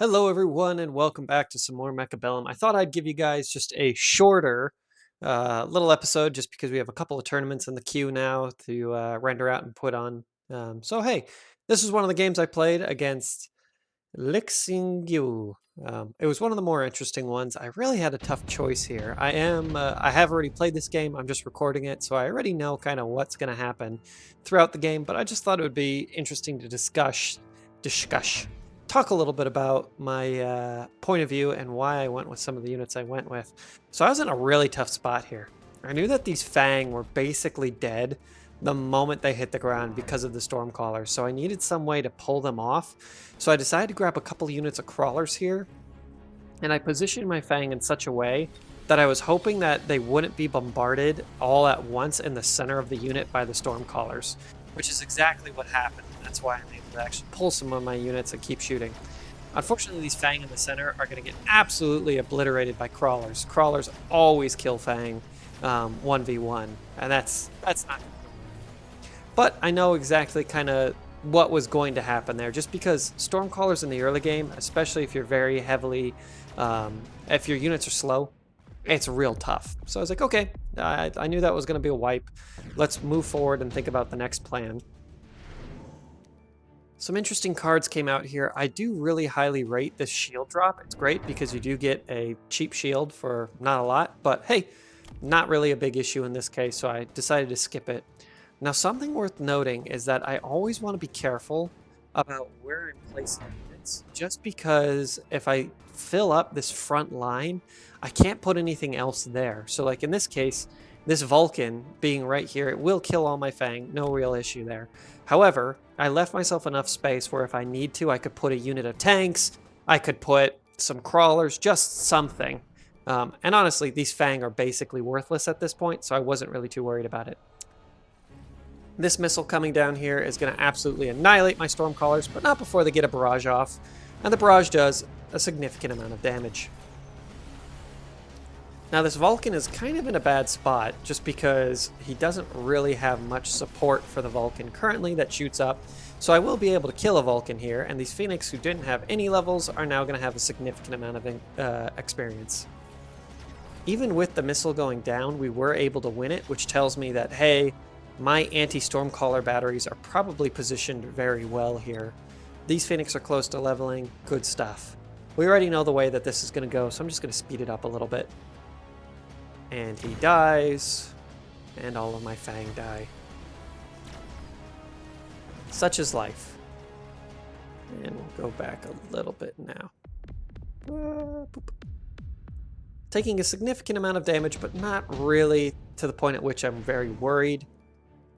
Hello, everyone, and welcome back to some more Mechabellum. I thought I'd give you guys just a shorter little episode just because we have a couple of tournaments in the queue now to render out and put on. Hey, this is one of the games I played against Lixingyu. It was one of the more interesting ones. I really had a tough choice here. I have already played this game. I'm just recording it, so I already know kind of what's going to happen throughout the game, but I just thought it would be interesting to discuss talk a little bit about my point of view and why I went with some of the units I went with. So I was in a really tough spot here. I knew that these Fang were basically dead the moment they hit the ground because of the Stormcallers, so I needed some way to pull them off. So I decided to grab a couple units of Crawlers here, and I positioned my Fang in such a way that I was hoping that they wouldn't be bombarded all at once in the center of the unit by the Stormcallers, which is exactly what happened. That's why I'm able to actually pull some of my units and keep shooting. Unfortunately, these Fang in the center are going to get absolutely obliterated by Crawlers. Crawlers always kill Fang 1v1, and that's not. But I know exactly kind of what was going to happen there, just because Stormcallers in the early game, especially if you're very heavily, if your units are slow, it's real tough. So I was like, okay, I knew that was going to be a wipe. Let's move forward and think about the next plan. Some interesting cards came out here. I do really highly rate this shield drop. It's great because you do get a cheap shield for not a lot, but hey, not really a big issue in this case, so I decided to skip it. Now, something worth noting is that I always want to be careful about where I'm placing units, just because if I fill up this front line, I can't put anything else there. So like in this case, this Vulcan being right here, it will kill all my Fang, no real issue there. However, I left myself enough space where if I need to, I could put a unit of tanks, I could put some crawlers, just something. And honestly, these Fang are basically worthless at this point, so I wasn't really too worried about it. This missile coming down here is going to absolutely annihilate my Stormcallers, but not before they get a barrage off. And the barrage does a significant amount of damage. Now this Vulcan is kind of in a bad spot just because he doesn't really have much support for the Vulcan currently that shoots up. So I will be able to kill a Vulcan here, and these Phoenix who didn't have any levels are now going to have a significant amount of experience. Even with the missile going down, we were able to win it, which tells me that, hey, my anti-Stormcaller batteries are probably positioned very well here. These Phoenix are close to leveling, good stuff. We already know the way that this is going to go, so I'm just going to speed it up a little bit. And he dies, and all of my Fang die. Such is life. And we'll go back a little bit now. Taking a significant amount of damage, but not really to the point at which I'm very worried.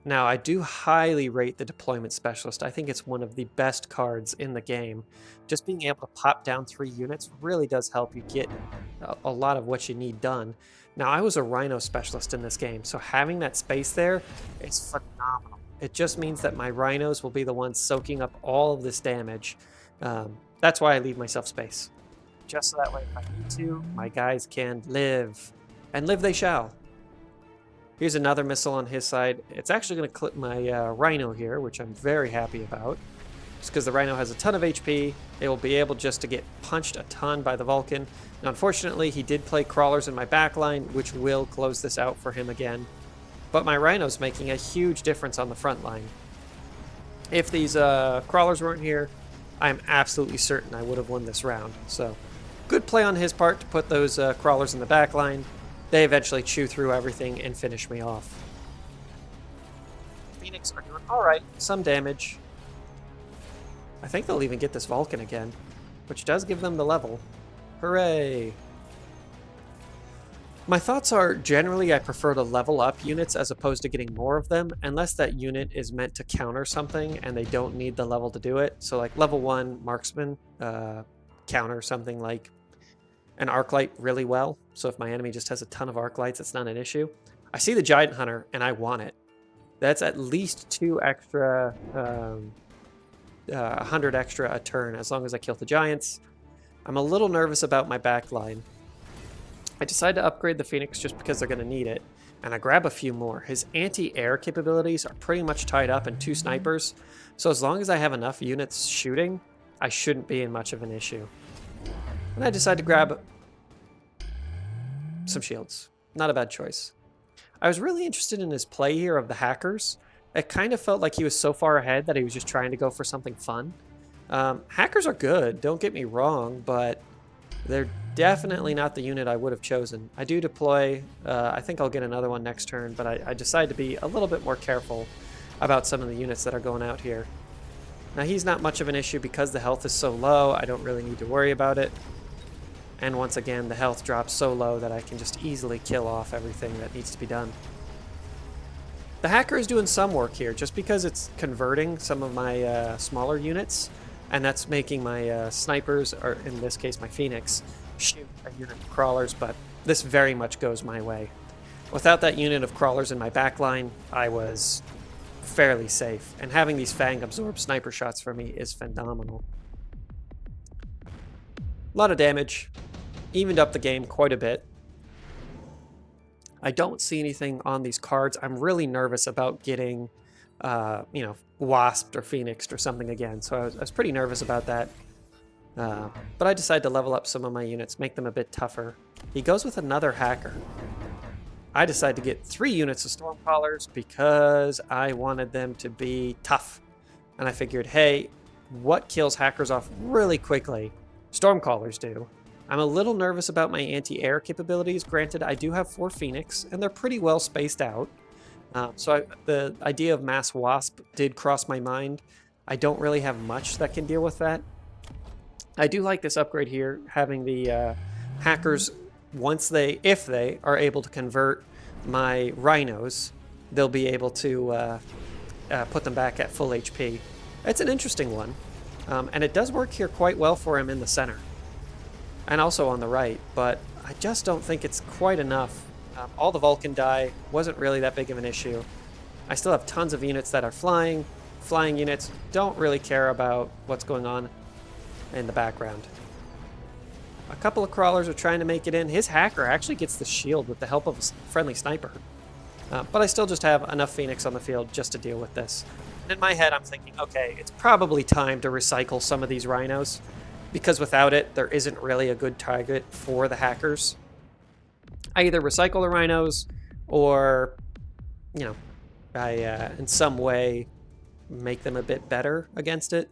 Now, I do highly rate the Deployment Specialist. I think it's one of the best cards in the game. Just being able to pop down 3 units really does help you get a lot of what you need done. Now, I was a Rhino Specialist in this game, so having that space there is phenomenal. It just means that my Rhinos will be the ones soaking up all of this damage. That's why I leave myself space. Just so that way, if I need to, my guys can live. And live they shall. Here's another missile on his side. It's actually going to clip my Rhino here, which I'm very happy about. Just because the Rhino has a ton of HP, it will be able just to get punched a ton by the Vulcan. Now, unfortunately, he did play Crawlers in my backline, which will close this out for him again. But my Rhino's making a huge difference on the front line. If these Crawlers weren't here, I'm absolutely certain I would have won this round. So, good play on his part to put those Crawlers in the backline. They eventually chew through everything and finish me off. Phoenix are doing alright, some damage. I think they'll even get this Vulcan again, which does give them the level. Hooray! My thoughts are, generally I prefer to level up units as opposed to getting more of them, unless that unit is meant to counter something and they don't need the level to do it. So like level 1 Marksman counter something like an arc light really well, so if my enemy just has a ton of arc lights, it's not an issue. I see the Giant Hunter, and I want it. That's at least 2 extra, 100 extra a turn, as long as I kill the Giants. I'm a little nervous about my back line. I decided to upgrade the Phoenix just because they're going to need it, and I grab a few more. His anti-air capabilities are pretty much tied up in 2 snipers, so as long as I have enough units shooting, I shouldn't be in much of an issue. And I decided to grab some shields. Not a bad choice. I was really interested in his play here of the hackers. It kind of felt like he was so far ahead that he was just trying to go for something fun. Hackers are good, don't get me wrong, but they're definitely not the unit I would have chosen. I do deploy, I think I'll get another one next turn, but I decided to be a little bit more careful about some of the units that are going out here. Now he's not much of an issue because the health is so low, I don't really need to worry about it. And once again, the health drops so low that I can just easily kill off everything that needs to be done. The hacker is doing some work here, just because it's converting some of my smaller units, and that's making my snipers, or in this case my Phoenix, shoot a unit of crawlers, but this very much goes my way. Without that unit of crawlers in my backline, I was fairly safe, and having these Fang absorb sniper shots for me is phenomenal. A lot of damage. Evened up the game quite a bit. I don't see anything on these cards. I'm really nervous about getting, wasped or phoenixed or something again. So I was pretty nervous about that. But I decided to level up some of my units, make them a bit tougher. He goes with another hacker. I decided to get 3 units of Stormcallers because I wanted them to be tough. And I figured, hey, what kills hackers off really quickly? Stormcallers do. I'm a little nervous about my anti-air capabilities. Granted, I do have 4 Phoenix, and they're pretty well spaced out. The idea of Mass Wasp did cross my mind. I don't really have much that can deal with that. I do like this upgrade here, having the hackers, if they are able to convert my rhinos, they'll be able to put them back at full HP. It's an interesting one, and it does work here quite well for him in the center. And also on the right, but I just don't think it's quite enough. All the Vulcan die wasn't really that big of an issue. I still have tons of units that are flying. Flying units don't really care about what's going on in the background. A couple of crawlers are trying to make it in. His hacker actually gets the shield with the help of a friendly sniper. But I still just have enough Phoenix on the field just to deal with this. And in my head, I'm thinking, okay, it's probably time to recycle some of these rhinos, because without it, there isn't really a good target for the hackers. I either recycle the rhinos or, I in some way make them a bit better against it.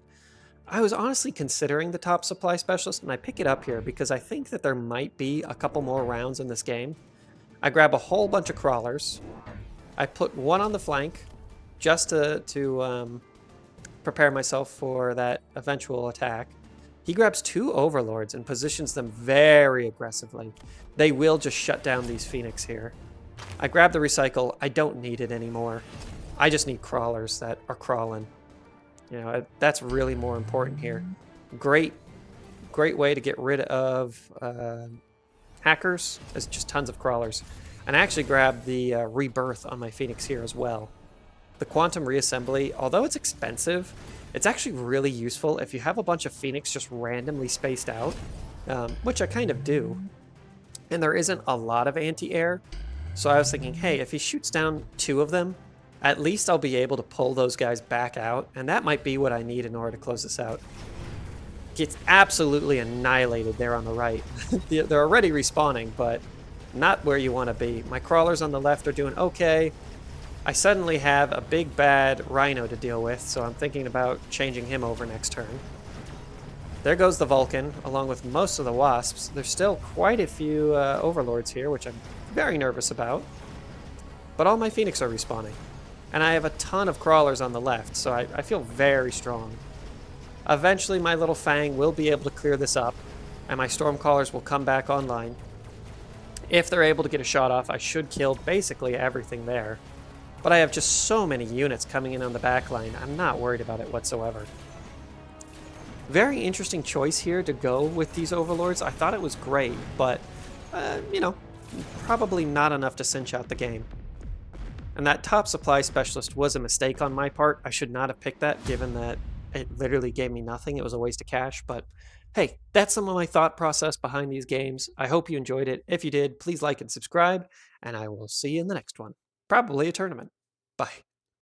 I was honestly considering the top supply specialist, and I pick it up here because I think that there might be a couple more rounds in this game. I grab a whole bunch of crawlers. I put one on the flank just to prepare myself for that eventual attack. He grabs 2 overlords and positions them very aggressively. They will just shut down these Phoenix here. I grab the recycle. I don't need it anymore. I just need crawlers that are crawling. That's really more important here. Great way to get rid of hackers is just tons of crawlers. And I actually grabbed the rebirth on my Phoenix here as well. The quantum reassembly, although it's expensive, it's actually really useful if you have a bunch of Phoenix just randomly spaced out, which I kind of do. And there isn't a lot of anti-air, so I was thinking, hey, if he shoots down 2 of them, at least I'll be able to pull those guys back out, and that might be what I need in order to close this out. Gets absolutely annihilated there on the right. They're already respawning, but not where you want to be. My crawlers on the left are doing okay. I suddenly have a big bad rhino to deal with, so I'm thinking about changing him over next turn. There goes the Vulcan, along with most of the wasps. There's still quite a few overlords here, which I'm very nervous about. But all my Phoenix are respawning. And I have a ton of crawlers on the left, so I feel very strong. Eventually my little Fang will be able to clear this up, and my Stormcallers will come back online. If they're able to get a shot off, I should kill basically everything there. But I have just so many units coming in on the back line, I'm not worried about it whatsoever. Very interesting choice here to go with these overlords. I thought it was great, but, probably not enough to cinch out the game. And that top supply specialist was a mistake on my part. I should not have picked that, given that it literally gave me nothing. It was a waste of cash, but hey, that's some of my thought process behind these games. I hope you enjoyed it. If you did, please like and subscribe, and I will see you in the next one. Probably a tournament. Bye.